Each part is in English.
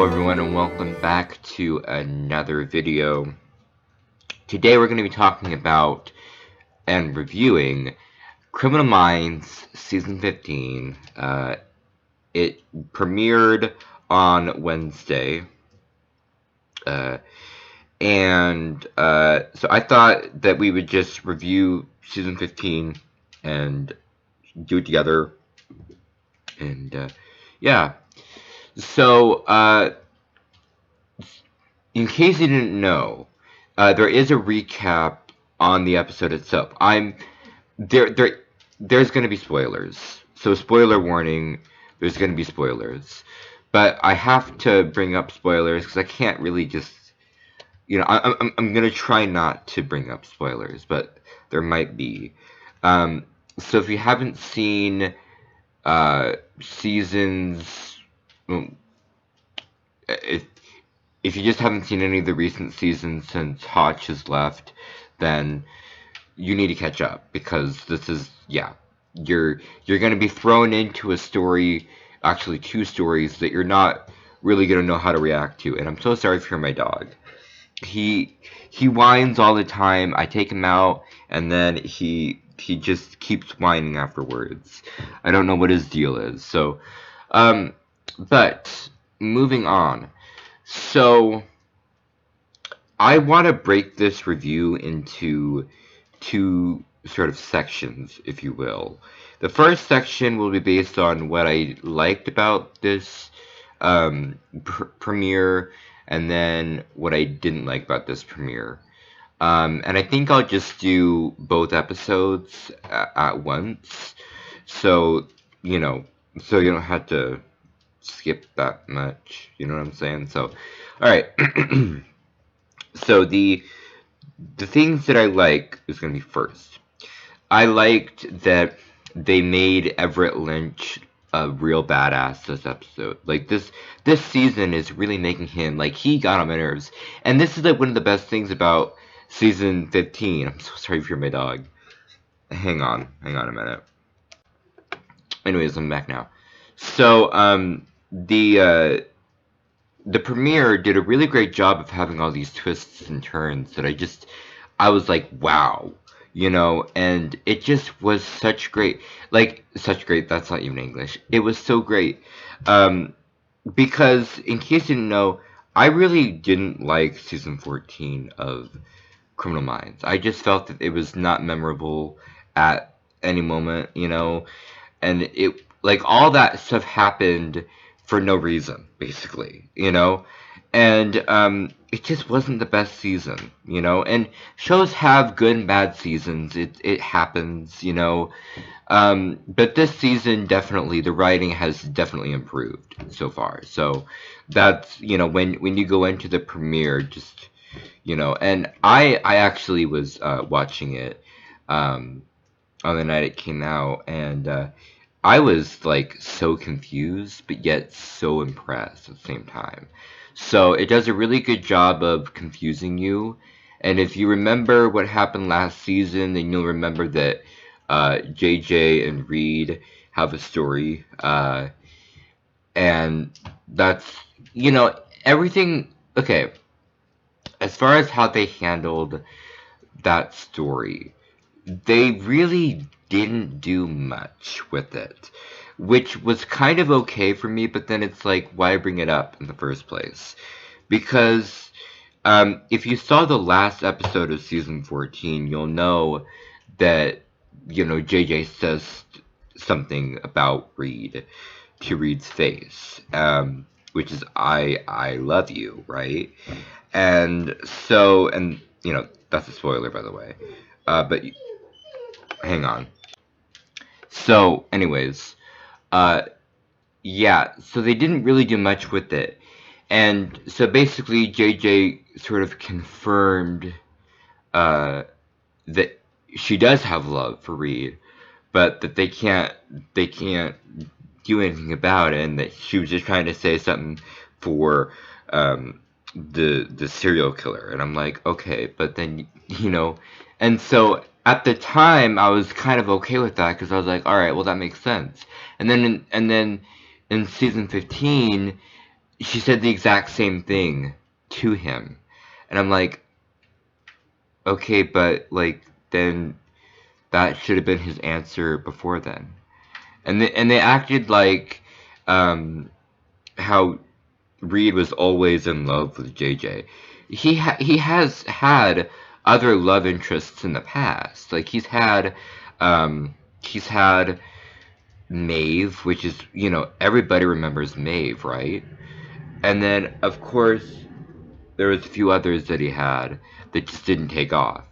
Hello everyone and welcome back to another video. Today we're going to be talking about and reviewing Criminal Minds Season 15. It premiered on Wednesday. So I thought that we would just review Season 15 and do it together. And yeah. So, in case you didn't know, there is a recap on the episode itself. There's going to be spoilers. So spoiler warning, there's going to be spoilers. But I have to bring up spoilers because I can't really just, I'm going to try not to bring up spoilers, but there might be. So if you haven't seen seasons, if you just haven't seen any of the recent seasons since Hotch has left, then you need to catch up, because this is, you're going to be thrown into a story, actually two stories, that you're not really going to know how to react to. And I'm so sorry for my dog. He whines all the time. I take him out, and then he just keeps whining afterwards. I don't know what his deal is. So, but moving on. So, I want to break this review into two sort of sections, if you will. The first section will be based on what I liked about this premiere, and then what I didn't like about this premiere. And I think I'll just do both episodes at once, so you don't have to skip that much, you know what I'm saying? So, alright. So the things that I like is going to be first. I liked that they made Everett Lynch a real badass this episode. Like, this season is really making him, like, he got on my nerves. And this is like one of the best things about season 15. I'm so sorry for my dog. Hang on a minute. Anyways, I'm back now. So, the premiere did a really great job of having all these twists and turns that I was like, wow, and it just was such great, that's not even English. It was so great, because, in case you didn't know, I really didn't like season 14 of Criminal Minds. I just felt that it was not memorable at any moment, and it, like, all that stuff happened for no reason, basically, and it just wasn't the best season, and shows have good and bad seasons, it happens, but this season, definitely, the writing has definitely improved so far. So that's, when you go into the premiere, just, and I actually was watching it on the night it came out, and I was, like, so confused, but yet so impressed at the same time. So it does a really good job of confusing you. And if you remember what happened last season, then you'll remember that JJ and Reid have a story. And that's, everything. Okay, as far as how they handled that story, they really didn't do much with it, which was kind of okay for me, but then it's like, why bring it up in the first place? Because if you saw the last episode of season 14, you'll know that, JJ says something about Reid to Reid's face, which is, I love you, right? And so, and, that's a spoiler, by the way, but hang on. So, anyways, yeah, so they didn't really do much with it. And so basically, JJ sort of confirmed that she does have love for Reid, but that they can't do anything about it, and that she was just trying to say something for the serial killer. And I'm like, okay, but then, and so at the time I was kind of okay with that, because I was like, all right, well, that makes sense. And then in season 15, she said the exact same thing to him. And I'm like, okay, but like then that should have been his answer before then. And they acted like um how Reid was always in love with JJ. He has had other love interests in the past. Like he's had Maeve, which is, everybody remembers Maeve, right? And then of course there was a few others that he had that just didn't take off.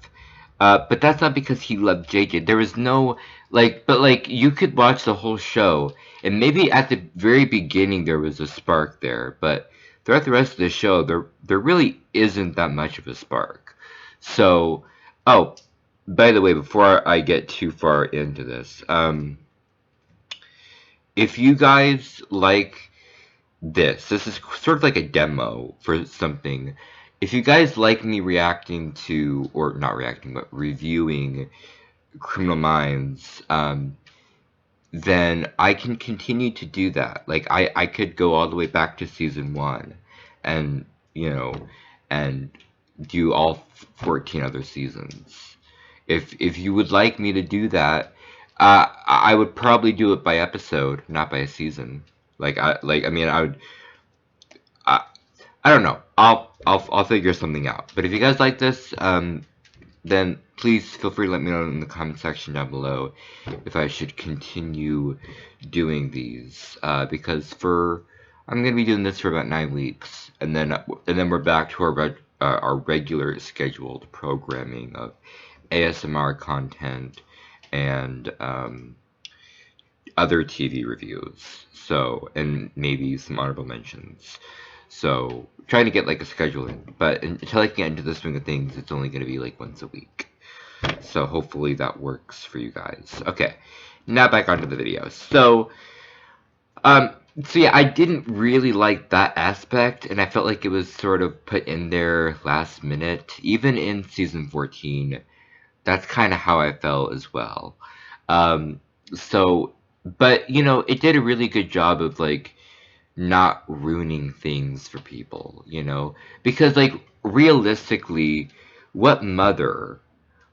But that's not because he loved JJ. There was no but like you could watch the whole show, and maybe at the very beginning there was a spark there, but throughout the rest of the show, there really isn't that much of a spark. So, oh, by the way, before I get too far into this, if you guys like this is sort of like a demo for something. If you guys like me reacting to, or not reacting, but reviewing Criminal Minds, then I can continue to do that. Like I could go all the way back to season one, and and do all 14 other seasons. If you would like me to do that, I would probably do it by episode, not by a season. I mean, I, I don't know. I'll figure something out. But if you guys like this, then please feel free to let me know in the comment section down below if I should continue doing these. Because I'm gonna be doing this for about 9 weeks, and then we're back to our regular scheduled programming of ASMR content and other TV reviews. So, and maybe some honorable mentions. So, trying to get like a scheduling, but until I can get into the swing of things, it's only going to be like once a week. So, hopefully that works for you guys. Okay, now back onto the video. So yeah, I didn't really like that aspect, and I felt like it was sort of put in there last minute. Even in season 14, that's kind of how I felt as well. Um, so, but it did a really good job of like not ruining things for people, because like realistically, what mother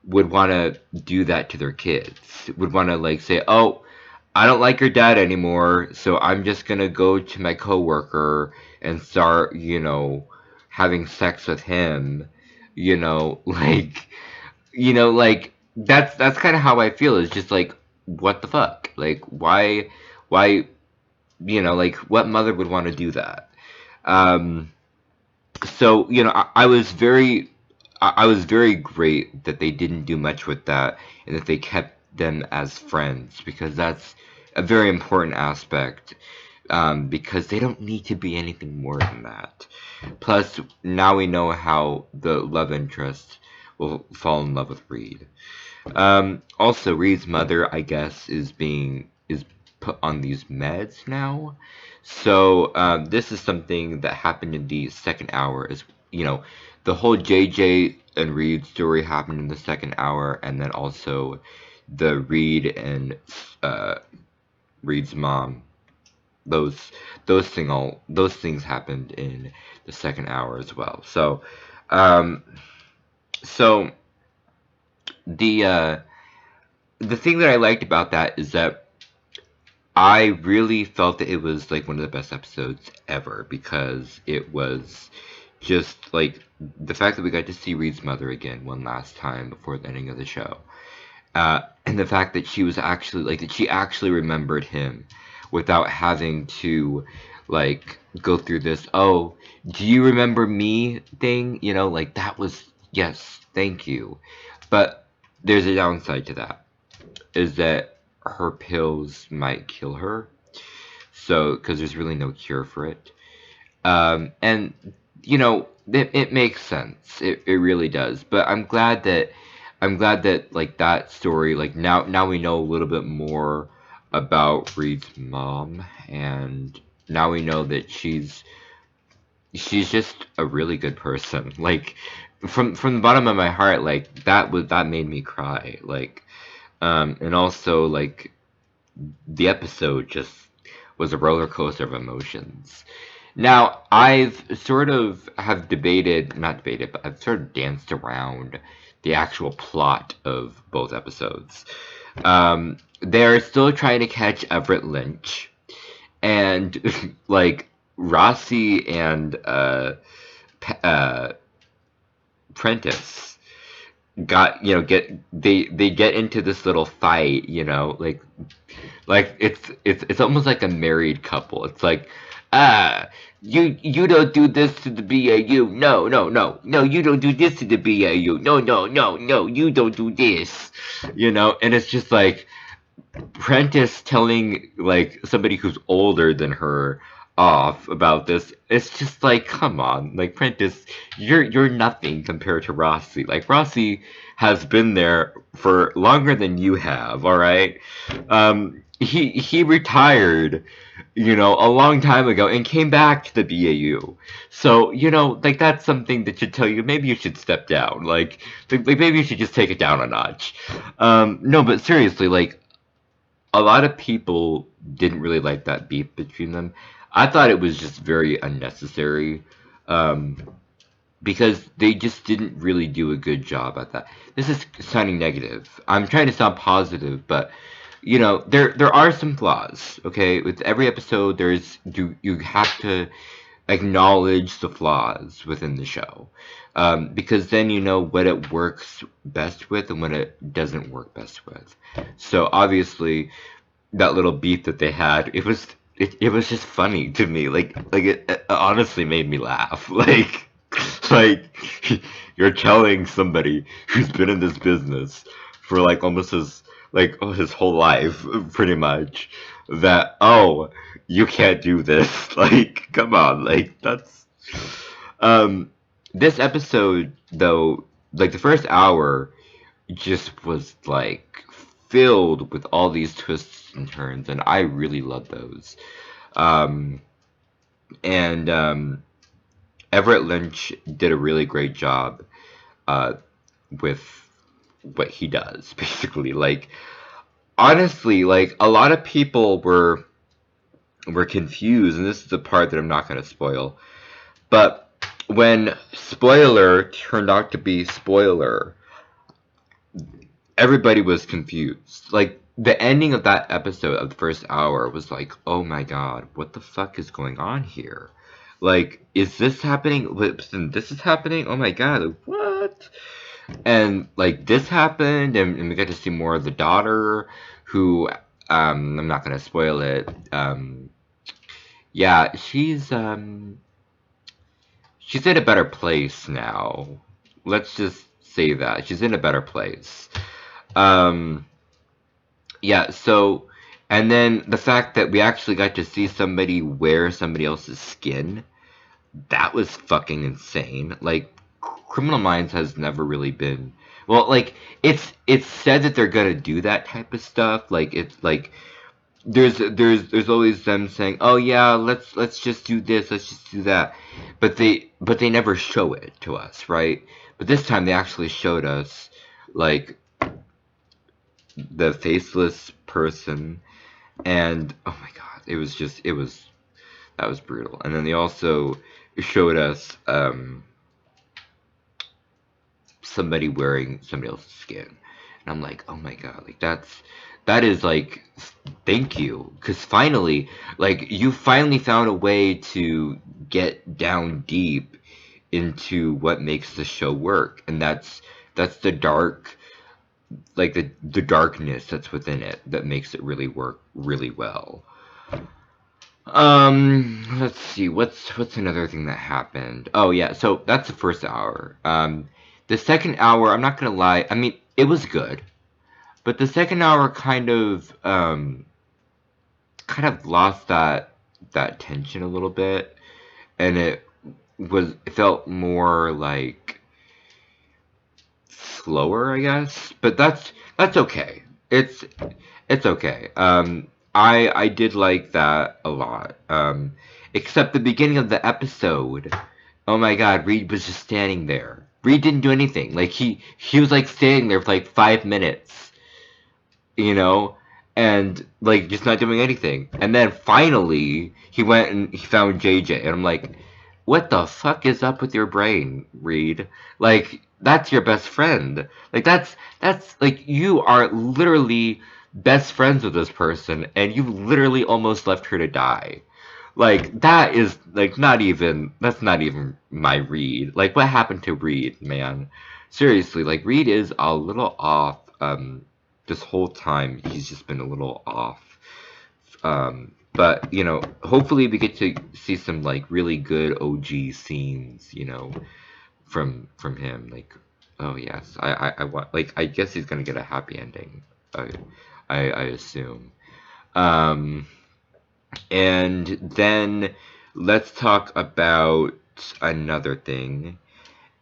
would want to do that to their kids? Would want to like say, "Oh, I don't like your dad anymore, so I'm just gonna go to my coworker and start, having sex with him," like that's kind of how I feel. It's just like, what the fuck? Like, why, like, what mother would want to do that? Um, so I was very great that they didn't do much with that, and that they kept them as friends, because that's a very important aspect. Because they don't need to be anything more than that. Plus, now we know how the love interest will fall in love with Reid. Also, Reid's mother, I guess, is put on these meds now. So this is something that happened in the second hour. Is the whole JJ and Reid story happened in the second hour, and then also the Reid and Reid's mom. Those those things happened in the second hour as well. Um, so the uh, the thing that I liked about that is that I really felt that it was like one of the best episodes ever, because it was just like the fact that we got to see Reid's mother again one last time before the ending of the show. And the fact that she was actually like that she actually remembered him without having to like go through this, "Oh, do you remember me?" thing, like that was, yes, thank you. But there's a downside to that, is that her pills might kill her. So, because there's really no cure for it. And it makes sense. It really does. But I'm glad that like that story, like now we know a little bit more about Reid's mom, and now we know that she's just a really good person. Like from the bottom of my heart, like that made me cry. Like and also like the episode just was a roller coaster of emotions. Now, I've sort of have debated, not debated, but I've sort of danced around the actual plot of both episodes. They're still trying to catch Everett Lynch, and like Rossi and uh, Prentice got they get into this little fight, like it's almost like a married couple. It's like, ah, you don't do this to the BAU. No, no, no, no. You don't do this to the BAU. No, no, no, no. You don't do this. And it's just like Prentice telling like somebody who's older than her off about this. It's just like, come on, like Prentice, you're nothing compared to Rossi. Like Rossi has been there for longer than you have. All right, he retired, a long time ago and came back to the BAU. So like that's something that should tell you maybe you should step down. Like maybe you should just take it down a notch. No, but seriously, like a lot of people didn't really like that beef between them. I thought it was just very unnecessary, um, because they just didn't really do a good job at that. This is sounding negative. I'm trying to sound positive, but there are some flaws. Okay, with every episode, you have to acknowledge the flaws within the show, because then you know what it works best with and what it doesn't work best with. So obviously, that little beef that they had, it was just funny to me. Like it honestly made me laugh. Like you're telling somebody who's been in this business for like almost his whole life, pretty much, that, oh, you can't do this. Like, come on, like um this episode though, like the first hour just was like filled with all these twists and turns, and I really love those. Um, and Everett Lynch did a really great job uh, with what he does, basically. Like, honestly, like a lot of people were confused, and this is the part that I'm not going to spoil. But when spoiler turned out to be spoiler, everybody was confused. Like the ending of that episode of the first hour was like, oh my god, what the fuck is going on here? Like, is this happening? Listen, this is happening? Oh my god, what? And like this happened, and we got to see more of the daughter, who I'm not gonna spoil it. Yeah, she's in a better place now. Let's just say that she's in a better place. Um, Yeah, so, and then the fact that we actually got to see somebody wear somebody else's skin, that was fucking insane. Like, Criminal Minds has never really been, well, like it's said that they're gonna do that type of stuff. Like it's like there's always them saying, "Oh yeah, let's just do this, let's just do that," but they never show it to us, right? But this time they actually showed us like the faceless person, and oh my god, it was that was brutal. And then they also showed us somebody wearing somebody else's skin, and I'm like, oh my god, like that is like, thank you, because finally, like, you finally found a way to get down deep into what makes the show work, and that's the dark, like the darkness that's within it that makes it really work really well. Let's see, what's another thing that happened? Oh yeah, so that's the first hour. The second hour, I'm not gonna lie, I mean, it was good, but the second hour kind of lost that tension a little bit, and it felt more like slower, I guess. But that's okay. It's okay. I did like that a lot. Except the beginning of the episode. Oh my god, Reid was just standing there. Reid didn't do anything. Like he was like standing there for like 5 minutes, you know, and like just not doing anything. And then finally he went and he found JJ, and I'm like, what the fuck is up with your brain, Reid? Like that's your best friend. Like that's like you are literally best friends with this person, and you literally almost left her to die. Like that is like not even that's not even my Reid. Like what happened to Reid, man? Seriously, like Reid is a little off. This whole time he's just been a little off. But you know, hopefully we get to see some like really good OG scenes. You know, from him. Like, oh yes, I want like I guess he's gonna get a happy ending. I I assume. Um. And then let's talk about another thing,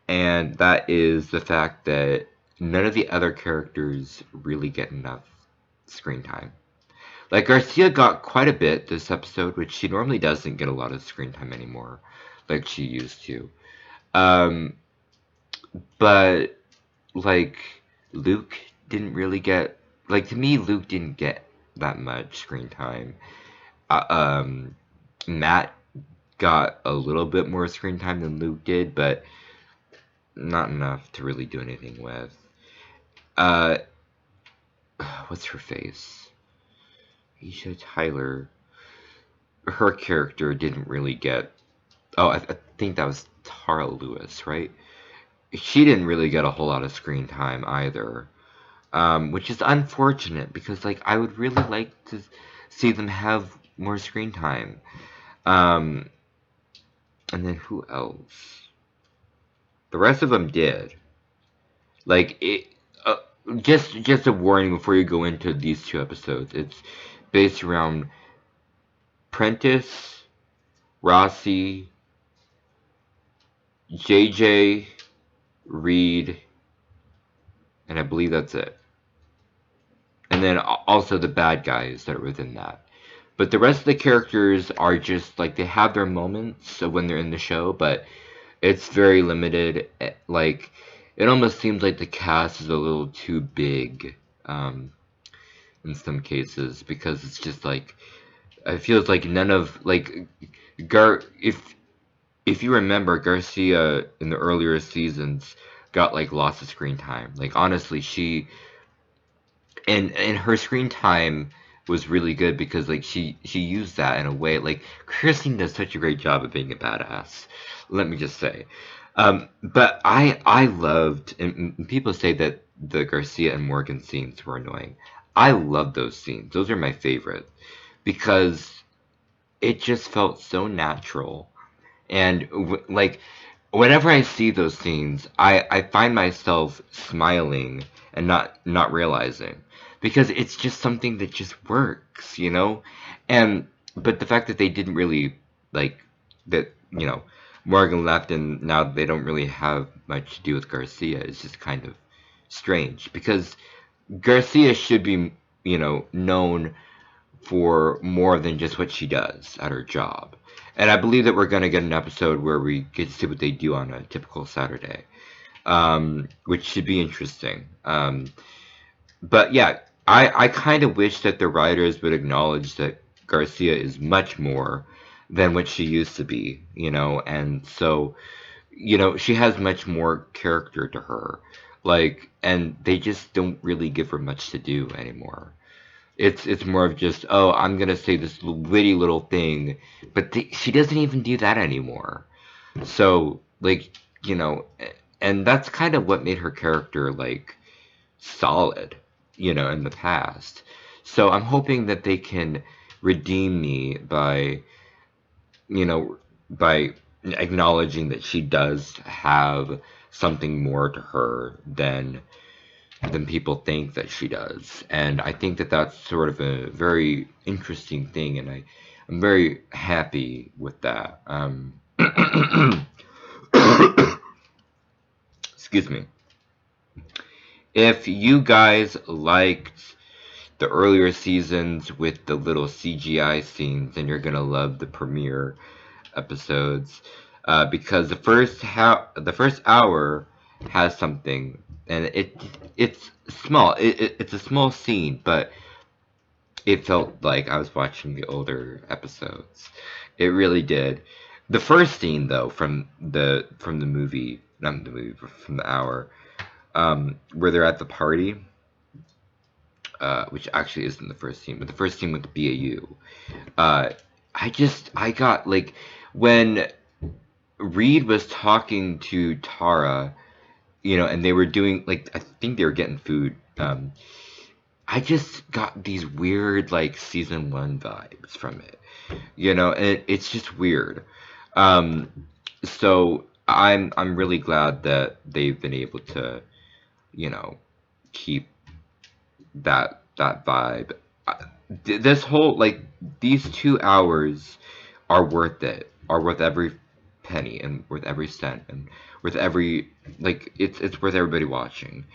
and that is the fact that none of the other characters really get enough screen time. Like Garcia got quite a bit this episode, which she normally doesn't get a lot of screen time anymore, like she used to. Um, but like Luke didn't really get like to me Luke didn't get that much screen time. Uh, um, Matt got a little bit more screen time than Luke did, but not enough to really do anything with. Uh, what's her face? Isha Tyler. Her character didn't really get. Oh, I think that was Tara Lewis, right? She didn't really get a whole lot of screen time either, which is unfortunate because like I would really like to see them have more screen time. Um, and then who else? The rest of them did. Like it, just a warning before you go into these two episodes. It's based around Prentice, Rossi, JJ, Reid, and I believe that's it. And then also the bad guys that are within that. But the rest of the characters are just like they have their moments when they're in the show, but it's very limited. Like it almost seems like the cast is a little too big. In some cases because it's just like it feels like none of like Gar if you remember Garcia in the earlier seasons got like lots of screen time. Like honestly, she and her screen time was really good because like she used that in a way like Christine does such a great job of being a badass. Let me just say. But I loved and people say that the Garcia and Morgan scenes were annoying. I love those scenes. Those are my favorite because it just felt so natural. And like whenever I see those scenes, I find myself smiling and not realizing because it's just something that just works, you know? And but the fact that they didn't really like that, you know, Morgan left and now they don't really have much to do with Garcia is just kind of strange because Garcia should be, you know, known for more than just what she does at her job. And I believe that we're going to get an episode where we get to see what they do on a typical Saturday, which should be interesting. But yeah, I kind of wish that the writers would acknowledge that Garcia is much more than what she used to be, you know, and so, you know, she has much more character to her. Like, and they just don't really give her much to do anymore. It's more of just I'm gonna say this witty little thing, but she doesn't even do that anymore. So like you know, and that's kind of what made her character like solid, you know, in the past. So I'm hoping that they can redeem me by you know by acknowledging that she does have something more to her than people think that she does. And I think that that's sort of a very interesting thing, and I'm very happy with that. Excuse me. If you guys liked the earlier seasons with the little CGI scenes, then you're gonna love the premiere episodes because the first hour has something, and it's small. It's a small scene, but it felt like I was watching the older episodes. It really did. The first scene, though, from the movie, not the movie, but from the hour, where they're at the party, which actually isn't the first scene, but the first scene with the BAU. Uh, I got like when Reid was talking to Tara, and they were doing like I think they were getting food. I just got these weird like season one vibes from it, and it's just weird. Um, so I'm really glad that they've been able to, you know, keep that vibe. This whole like these 2 hours are worth it. Are worth every penny and worth every cent and worth every like it's worth everybody watching.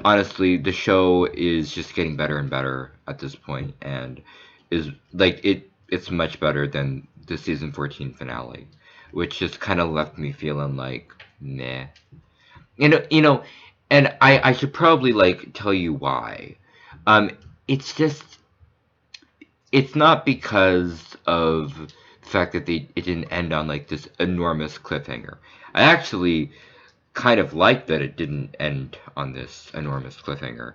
Honestly, the show is just getting better and better at this point, and is like it's much better than the season 14 finale, which just kind of left me feeling like meh. You know, and I should probably like tell you why. Um, it's just it's not because of the fact that it didn't end on like this enormous cliffhanger. I actually kind of like that it didn't end on this enormous cliffhanger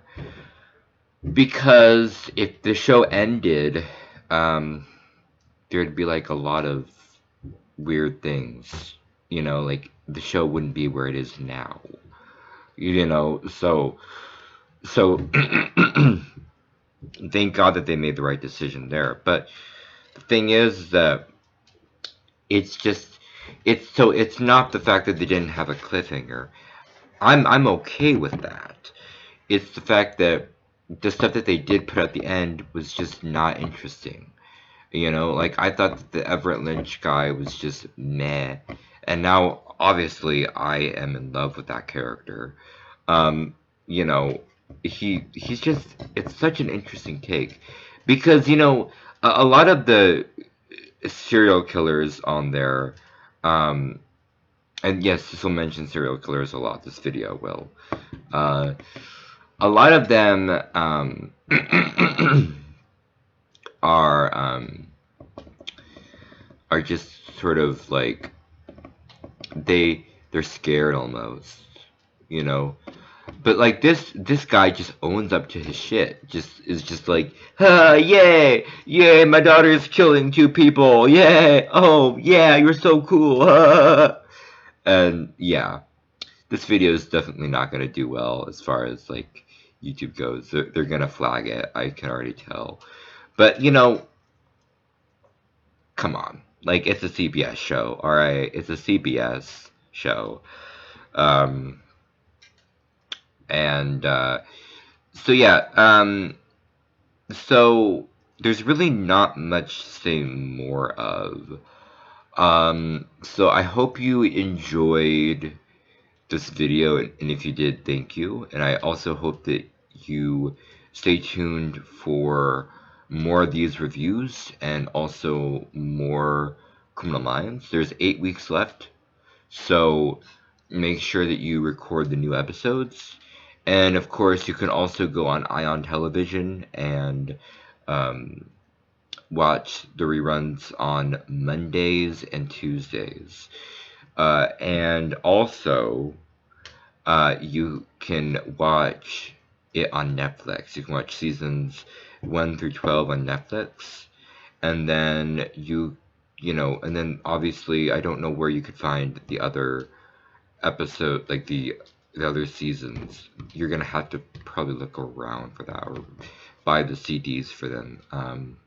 because if the show ended, um, there'd be like a lot of weird things. Like the show wouldn't be where it is now. So thank God that they made the right decision there. But the thing is that it's just it's not the fact that they didn't have a cliffhanger. I'm okay with that. It's the fact that the stuff that they did put at the end was just not interesting. Like I thought that the Everett Lynch guy was just meh, and now obviously I am in love with that character. Um, you know, he's just it's such an interesting take because a lot of the serial killers on there, um, and yes, this will mention serial killers a lot. This video will. Uh, a lot of them are are just sort of like they're scared almost, you know. But like this guy just owns up to his shit. Just is just like, yay, yay, my daughter is killing 2 people, yay, oh yeah, you're so cool, and yeah, this video is definitely not gonna do well as far as like YouTube goes. They're gonna flag it. I can already tell. But come on. Like it's a CBS show, all right? It's a CBS show. Um and so yeah, so there's really not much to say more of. So I hope you enjoyed this video, and if you did, thank you. And I also hope that you stay tuned for more of these reviews and also more Criminal Minds. There's 8 weeks left, so make sure that you record the new episodes. And of course, you can also go on Ion Television and um, watch the reruns on Mondays and Tuesdays. And also, you can watch it on Netflix. You can watch seasons 1 through 12 on Netflix, and then and then obviously I don't know where you could find the other episode, like the other seasons. You're gonna have to probably look around for that or buy the CDs for them.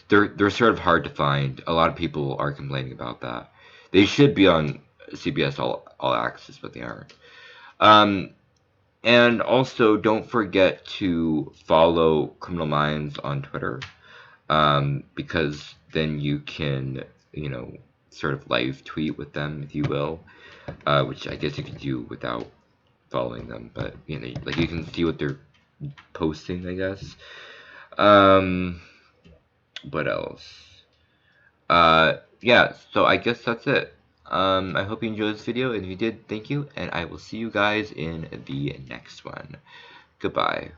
They're sort of hard to find. A lot of people are complaining about that. They should be on CBS All Access, but they aren't. Um, and also, don't forget to follow Criminal Minds on Twitter, because then you can, sort of live tweet with them, if you will, which I guess you could do without following them, but, like you can see what they're posting, I guess. Um, what else? Yeah, so I guess that's it. I hope you enjoyed this video, and if you did, thank you, and I will see you guys in the next one. Goodbye.